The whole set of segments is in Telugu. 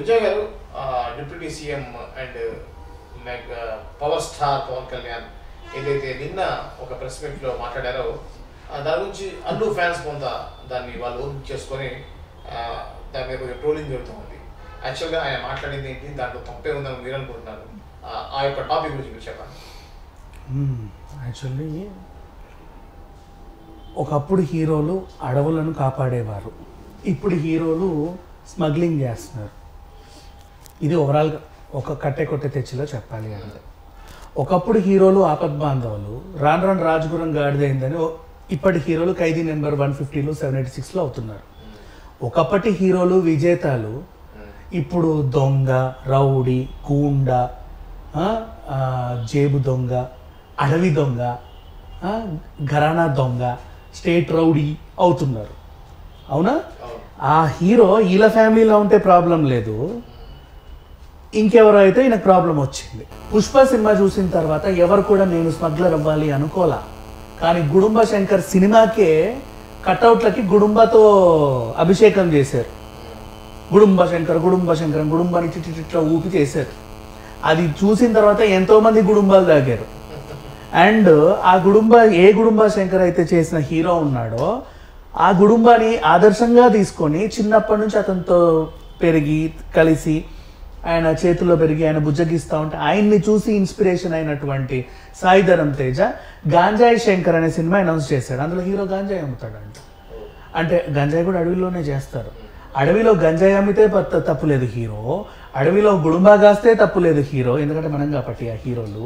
విజయ్ గారు deputy CM and power star Pawan Kalyan ఏదైతే నిన్న ఒక ప్రెస్ మీట్లో మాట్లాడారో దాని గురించి అల్లు ఫ్యాన్స్ కొంత దాన్ని వాళ్ళు ఓన్ చేసుకొని దాని మీద కొంచెం ట్రోలింగ్ జరుగుతూ ఉంది. యాక్చువల్గా ఆయన మాట్లాడింది ఏంటి, దాంట్లో తప్పే ఉందని మీరు అనుకుంటున్నారు? ఆ యొక్క టాపిక్ గురించి మీరు చెప్పండి. యాక్చువల్లీ ఒకప్పుడు హీరోలు అడవులను కాపాడేవారు, ఇప్పుడు హీరోలు స్మగ్లింగ్ చేస్తున్నారు. ఇది ఓవరాల్గా ఒక కట్టె కొట్టే తెచ్చిలో చెప్పాలి అంటే, ఒకప్పుడు హీరోలు ఆపద్బాంధవులు, రాను రాను రాజగురం గాడిదైందని ఇప్పటి హీరోలు ఖైదీ నెంబర్ 150లో 786లో అవుతున్నారు. ఒకప్పటి హీరోలు విజేతాలు ఇప్పుడు దొంగ, రౌడీ, గూండా, జేబు దొంగ, అడవి దొంగ, ఘరానా దొంగ, స్టేట్ రౌడీ అవుతున్నారు. అవునా? ఆ హీరో వీళ్ళ ఫ్యామిలీలో ఉంటే ప్రాబ్లం లేదు, ఇంకెవరో అయితే ఈయనకు ప్రాబ్లం వచ్చింది. పుష్ప సినిమా చూసిన తర్వాత ఎవరు కూడా నేను స్మగ్లర్ అవ్వాలి అనుకోలా, కానీ గుడుంబ శంకర్ సినిమాకే కట్అవుట్లకి గుడుంబతో అభిషేకం చేశారు. గుడుంబ శంకర్ గుడుంబ శంకర్ గుడుంబాన్ని చిట్టిట్లా ఊపి చేశారు. అది చూసిన తర్వాత ఎంతో మంది గుడుంబాలు తాగారు. అండ్ ఆ ఏ గుడుంబ శంకర్ అయితే చేసిన హీరో ఉన్నాడో ఆ గుడుంబాన్ని ఆదర్శంగా తీసుకొని చిన్నప్పటి నుంచి అతనితో పెరిగి కలిసి ఆయన చేతుల్లో పెరిగి ఆయన బుజ్జగిస్తూ ఉంటే ఆయన్ని చూసి ఇన్స్పిరేషన్ అయినటువంటి సాయి ధరమ్ తేజ గాంజాయి శంకర్ అనే సినిమా అనౌన్స్ చేశాడు. అందులో హీరో గాంజాయి అమ్ముతాడంట. అంటే గంజాయి కూడా అడవిలోనే చేస్తారు. అడవిలో గంజాయి అమ్మితే తప్పులేదు హీరో, అడవిలో గుడుంబా కాస్తే తప్పులేదు హీరో, ఎందుకంటే మనం కాబట్టి ఆ హీరోలు.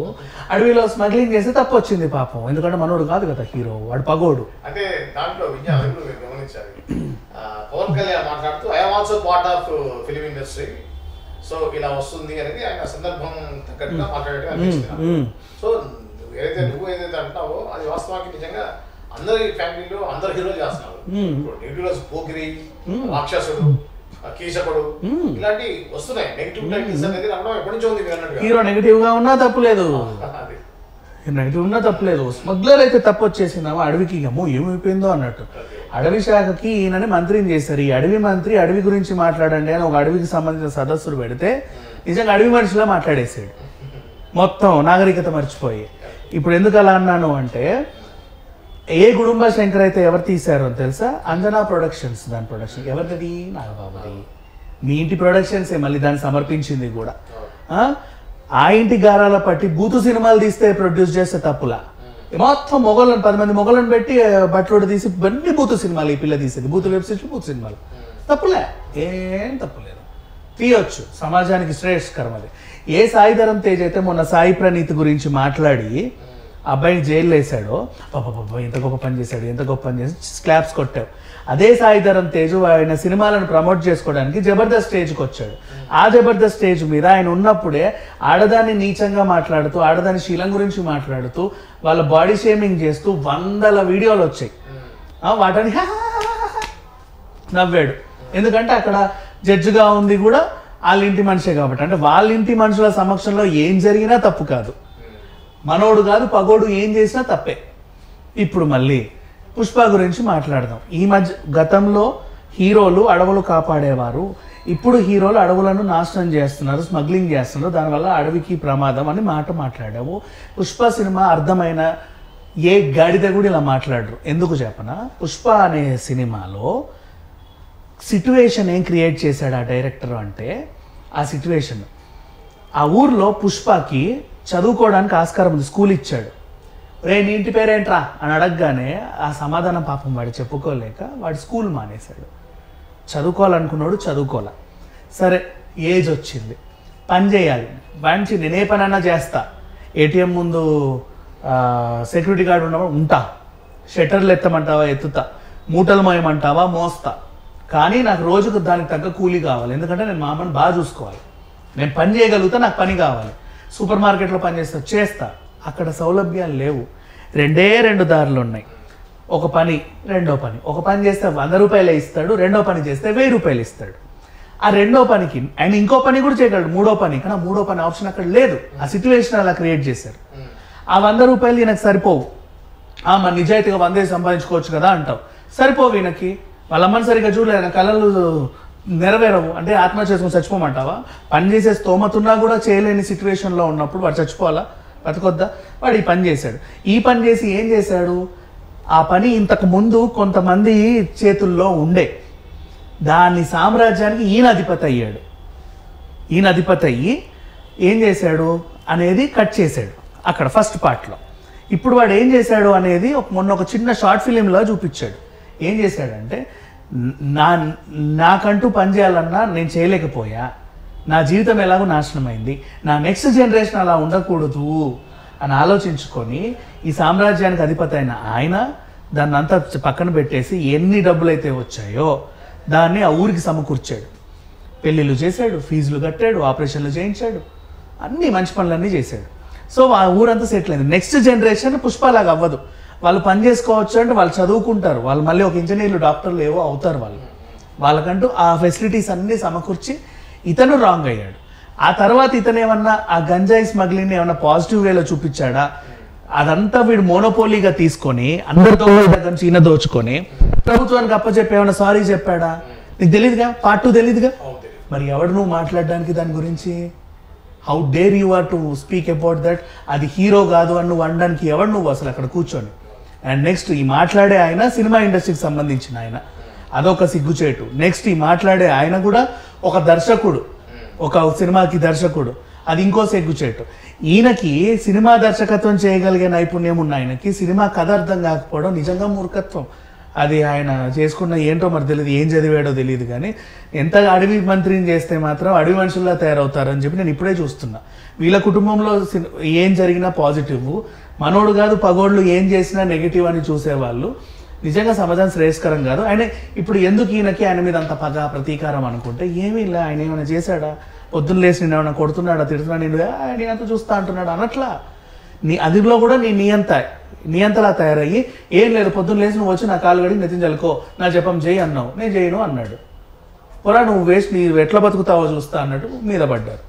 అడవిలో స్మగ్లింగ్ చేస్తే తప్పు వచ్చింది పాపం, ఎందుకంటే మనోడు కాదు కదా హీరో, వాడు పగోడు. అంటే దాంట్లో గమనించాలి, పవన్ కళ్యాణ్ మాట్లాడుతూ I am also part of film industry, so ఇలా వస్తుంది అనేది ఆయన సందర్భం తగ్గట్టుగా మాట్లాడేది అనిపిస్తుంది. సో నువ్వు ఏదైతే అంటావో అది వాస్తవానికి నిజంగా అందరి ఫ్యామిలీలో అందరు హీరోలు చేస్తున్నారు. నెగిటివ్ పోకిరి, రాక్షసుడు, కీచకుడు ఇలాంటి వస్తున్నాయి. నెగిటివ్ టైటిల్స్ అనేది రావడం ఎప్పటి నుంచో ఉంది. హీరో నెగిటివ్ గా ఉన్నా తప్పులేదు, నెగిటివ్ ఉన్నా తప్పులేదు. స్మగ్లర్ అయితే తప్పు వచ్చేసిందా అడవికి, అమ్మో ఏమైపోయిందో అన్నట్టు. అడవి శాఖకి ఈయనని మంత్రిని చేశారు. ఈ అడవి మంత్రి అడవి గురించి మాట్లాడండి అని ఒక అడవికి సంబంధించిన సదస్సులు పెడితే నిజంగా అడవి మనిషిలా మాట్లాడేసాడు, మొత్తం నాగరికత మర్చిపోయి. ఇప్పుడు ఎందుకు అలా అన్నాను అంటే, ఏ గుడుంబ శంకర్ అయితే ఎవరు తీశారో తెలుసా? అంజనా ప్రొడక్షన్స్. దాని ప్రొడక్షన్ ఎవరిది? నాగబాబుది. మీ ఇంటి ప్రొడక్షన్సే మళ్ళీ దాన్ని సమర్పించింది కూడా. ఆ ఇంటి గారాల పట్టి బూతు సినిమాలు తీస్తే ప్రొడ్యూస్ చేస్తే తప్పులా, మొత్తం మొగలను 10 మంది మొగలను పెట్టి బట్టలు తీసి ఇవన్నీ బూతు సినిమాలు ఈ పిల్ల తీసేది, బూతు వెబ్ సిరీస్లు, బూతు సినిమాలు. తప్పులే, ఏం తప్పులేదు, తీయొచ్చు, సమాజానికి శ్రేయస్కరం అది. ఏ సాయి ధరమ్ తేజ్ అయితే మొన్న సాయి ప్రణీత్ గురించి మాట్లాడి అబ్బాయిని జైల్లో వేసాడో, పాప ఎంత గొప్ప పని చేశాడు, ఎంత గొప్ప పని చేసి స్లాబ్స్ కొట్టావు. అదే సాయి ధరమ్ తేజ్ ఆయన సినిమాలను ప్రమోట్ చేసుకోవడానికి జబర్దస్త్ స్టేజ్కి వచ్చాడు. ఆ జబర్దస్త్ స్టేజ్ మీద ఆయన ఉన్నప్పుడే ఆడదాన్ని నీచంగా మాట్లాడుతూ, ఆడదాని శీలం గురించి మాట్లాడుతూ, వాళ్ళ బాడీ షేమింగ్ చేస్తూ 100 వీడియోలు వచ్చాయి. వాటిని నవ్వాడు, ఎందుకంటే అక్కడ జడ్జిగా ఉంది కూడా వాళ్ళ ఇంటి మనిషే కాబట్టి. అంటే వాళ్ళ ఇంటి మనుషుల సమక్షంలో ఏం జరిగినా తప్పు కాదు, మనోడు కాదు పగోడు ఏం చేసినా తప్పే. ఇప్పుడు మళ్ళీ పుష్ప గురించి మాట్లాడదాం. ఈ మధ్య గతంలో హీరోలు అడవులు కాపాడేవారు, ఇప్పుడు హీరోలు అడవులను నాశనం చేస్తున్నారు, స్మగ్లింగ్ చేస్తున్నారు, దానివల్ల అడవికి ప్రమాదం అని మాట్లాడాము. పుష్ప సినిమా అర్థమైన ఏ గాడిద కూడా ఇలా మాట్లాడరు. ఎందుకు చెప్పనా? పుష్ప అనే సినిమాలో సిట్యువేషన్ ఏం క్రియేట్ చేశాడు ఆ డైరెక్టర్ అంటే, ఆ సిట్యువేషన్ ఆ ఊర్లో పుష్పకి చదువుకోవడానికి ఆస్కారం ఉంది, స్కూల్ ఇచ్చాడు. రే నీ ఇంటి పేరేంట్రా అని అడగగానే ఆ సమాధానం పాపం వాడు చెప్పుకోలేక వాడు స్కూల్ మానేశాడు. చదువుకోవాలనుకున్నాడు, చదువుకోలే. సరే ఏజ్ వచ్చింది, పని చేయాలి, మంచి నేనే పనైనా చేస్తా, ఏటీఎం ముందు సెక్యూరిటీ గార్డ్ ఉన్నప్పుడు ఉంటా, షట్టర్లు ఎత్తమంటావా ఎత్తుతా, మూటలు మోయమంటావా మోస్తా, కానీ నాకు రోజుకు దానికి తగ్గ కూలీ కావాలి, ఎందుకంటే నేను మా అమ్మని బాగా చూసుకోవాలి, నేను పని చేయగలుగుతా, నాకు పని కావాలి. సూపర్ మార్కెట్లో పని చేస్తా. అక్కడ సౌలభ్యాలు లేవు, 2 దారులు ఉన్నాయి. ఒక పని, రెండో పని. ఒక పని చేస్తే 100 రూపాయలే ఇస్తాడు, రెండో పని చేస్తే 1000 రూపాయలు ఇస్తాడు. ఆ రెండో పనికి ఆయన ఇంకో పని కూడా చేయగలడు, మూడో పని, కానీ మూడో పని ఆప్షన్ అక్కడ లేదు. ఆ సిచ్యువేషన్ అలా క్రియేట్ చేశారు. ఆ 100 రూపాయలు ఈయనకు సరిపోవు. మన నిజాయితీగా 100 సంపాదించుకోవచ్చు కదా అంటావు, సరిపోవు ఈయనకి. వాళ్ళ అమ్మని సరిగ్గా చూడలేదు, కళలు నెరవేరవు అంటే ఆత్మహత్య చేసుకుని చచ్చిపోమంటావా? పని చేసే స్తోమతున్నా కూడా చేయలేని సిచ్యువేషన్లో ఉన్నప్పుడు వాడు చచ్చిపోవాలా? బతకొద్దా? వాడు ఈ పని చేశాడు. ఈ పని చేసి ఏం చేశాడు? ఆ పని ఇంతకు ముందు కొంతమంది చేతుల్లో ఉండే దాని సామ్రాజ్యానికి ఈయన అధిపతి అయ్యాడు. ఈయన అధిపతి అయ్యి ఏం చేశాడు అనేది కట్ చేశాడు అక్కడ ఫస్ట్ పార్ట్లో. ఇప్పుడు వాడు ఏం చేశాడు అనేది మొన్న ఒక చిన్న షార్ట్ ఫిలింలో చూపించాడు. ఏం చేశాడంటే నాకంటూ పని చేయాలన్నా నేను చేయలేకపోయా, నా జీవితం ఎలాగో నాశనమైంది, నా నెక్స్ట్ జనరేషన్ అలా ఉండకూడదు అని ఆలోచించుకొని ఈ సామ్రాజ్యానికి అధిపతి అయిన ఆయన దాన్ని అంతా పక్కన పెట్టేసి ఎన్ని డబ్బులు అయితే వచ్చాయో దాన్ని ఆ ఊరికి సమకూర్చాడు. పెళ్ళిళ్ళు చేశాడు, ఫీజులు కట్టాడు, ఆపరేషన్లు చేయించాడు, అన్ని మంచి పనులన్నీ చేశాడు. సో ఆ ఊరంతా సెటిల్ అయింది. నెక్స్ట్ జనరేషన్ పుష్పలాగా అవ్వదు. వాళ్ళు పని చేసుకోవచ్చు అంటే వాళ్ళు చదువుకుంటారు, వాళ్ళు మళ్ళీ ఒక ఇంజనీర్లు డాక్టర్లు ఏవో అవుతారు. వాళ్ళకంటూ ఆ ఫెసిలిటీస్ అన్నీ సమకూర్చి ఇతను రాంగ్ అయ్యాడు. ఆ తర్వాత ఇతను ఏమన్నా ఆ గంజాయి స్మగ్లింగ్ ఏమన్నా పాజిటివ్ వేలో చూపించాడా? అదంతా వీడు మోనోపోలీగా తీసుకొని అందరితో దగ్గర నుంచి ఈయన దోచుకొని ప్రభుత్వానికి అప్పచెప్పి ఏమన్నా సారీ చెప్పాడా? నీకు తెలియదుగా, పార్ట్ 2 తెలియదుగా. మరి ఎవడు నువ్వు మాట్లాడడానికి దాని గురించి? How dare you are to speak about that? అది హీరో కాదు అని నువ్వు అనడానికి ఎవడు నువ్వు అసలు అక్కడ కూర్చొని? అండ్ నెక్స్ట్ ఈ మాట్లాడే ఆయన సినిమా ఇండస్ట్రీకి సంబంధించిన ఆయన, అదొక సిగ్గుచేటు. నెక్స్ట్ ఈ మాట్లాడే ఆయన కూడా ఒక దర్శకుడు, ఒక సినిమాకి దర్శకుడు, అది ఇంకో సిగ్గుచేటు. ఈయనకి సినిమా దర్శకత్వం చేయగలిగే నైపుణ్యం ఉన్న ఆయనకి సినిమా కథ అర్థం కాకపోవడం నిజంగా మూర్ఖత్వం. అది ఆయన చేసుకున్న ఏంటో మరి తెలియదు, ఏం చదివాడో తెలియదు. కానీ ఎంత అడవి మంత్రిని చేస్తే మాత్రం అడవి మనుషుల్లా తయారవుతారని చెప్పి నేను ఇప్పుడే చూస్తున్నా. వీళ్ళ కుటుంబంలో ఏం జరిగినా పాజిటివ్, మనోడు కాదు పగోళ్ళు ఏం చేసినా నెగిటివ్ అని చూసేవాళ్ళు నిజంగా సమాజం శ్రేయస్కరం కాదు. ఆయన ఇప్పుడు ఎందుకు ఈయనకి ఆయన మీద అంత పగ ప్రతీకారం అనుకుంటే ఏమీ ఇలా. ఆయన ఏమైనా చేశాడా? పొద్దున్న లేచి నేను ఏమైనా కొడుతున్నాడా, తిడుతున్నా, నేను అంత చూస్తా అంటున్నాడు అనట్లా. అదిలో కూడా నీ నియంతలా తయారయ్యి ఏం లేదు, పొద్దున్న లేచి నువ్వు వచ్చి నా కాలు గడి నెత్తిన చల్లుకో, నా జపం చేయి అన్నావు, నేను చేయను అన్నాడు. పొరా నువ్వు వేస్ట్, నీ ఎట్లా బతుకుతావో చూస్తా అన్నట్టు మీద పడ్డారు.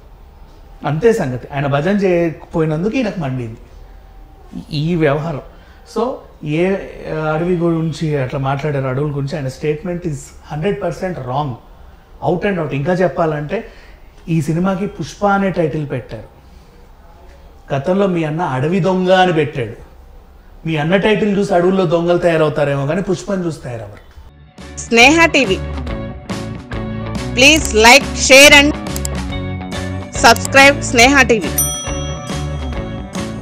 అంతే సంగతి. ఆయన భజన చేయకపోయినందుకు ఈయనకు మండింది ఈ వ్యవహారం. సో ఏ అడవి గురించి అట్లా మాట్లాడారు, అడవుల గురించి, ఆయన statement is 100% wrong, out and out. ఇంకా చెప్పాలంటే ఈ సినిమాకి పుష్ప అనే టైటిల్ పెట్టారు. గతంలో మీ అన్న అడవి దొంగ అని పెట్టాడు. మీ అన్న టైటిల్ చూసి అడవుల్లో దొంగలు తయారవుతారేమో కానీ పుష్పని చూసి తయారవ్వరు. Sneha TV, please like, share and subscribe Sneha TV.